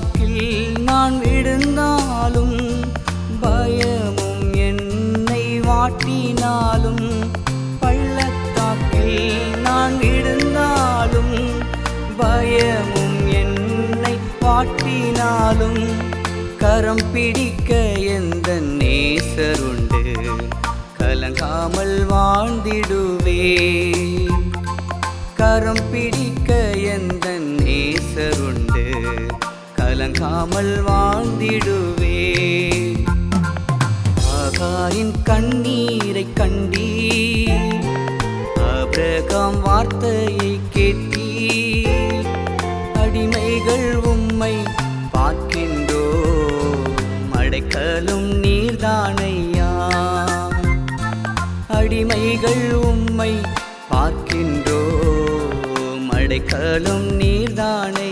பள்ளத்தாக்கில் நான் விழுந்தாலும் பயமும் என்னை வாட்டினாலும் பள்ளத்தாக்கில் நான் விழுந்தாலும் பயமும் என்னை வாட்டினாலும் கரம் பிடிக்க எந்த நேசருண்டு கலங்காமல் வாழ்ந்திடுவே கரம் பிடிக்க எந்த நேசருண்டு கலங்காமல் வாழ்ந்திடுவே ஆகாரின் கண்ணீரை கண்டீ ஆபிரகாம் வார்த்தையை கேட்டீ அடிமைகள் உம்மை பார்க்கின்றோ அடைக்கலும் நீர்தானையா அடிமைகள் உம்மை பார்க்கின்றோ அடைக்கலும் நீர்தானை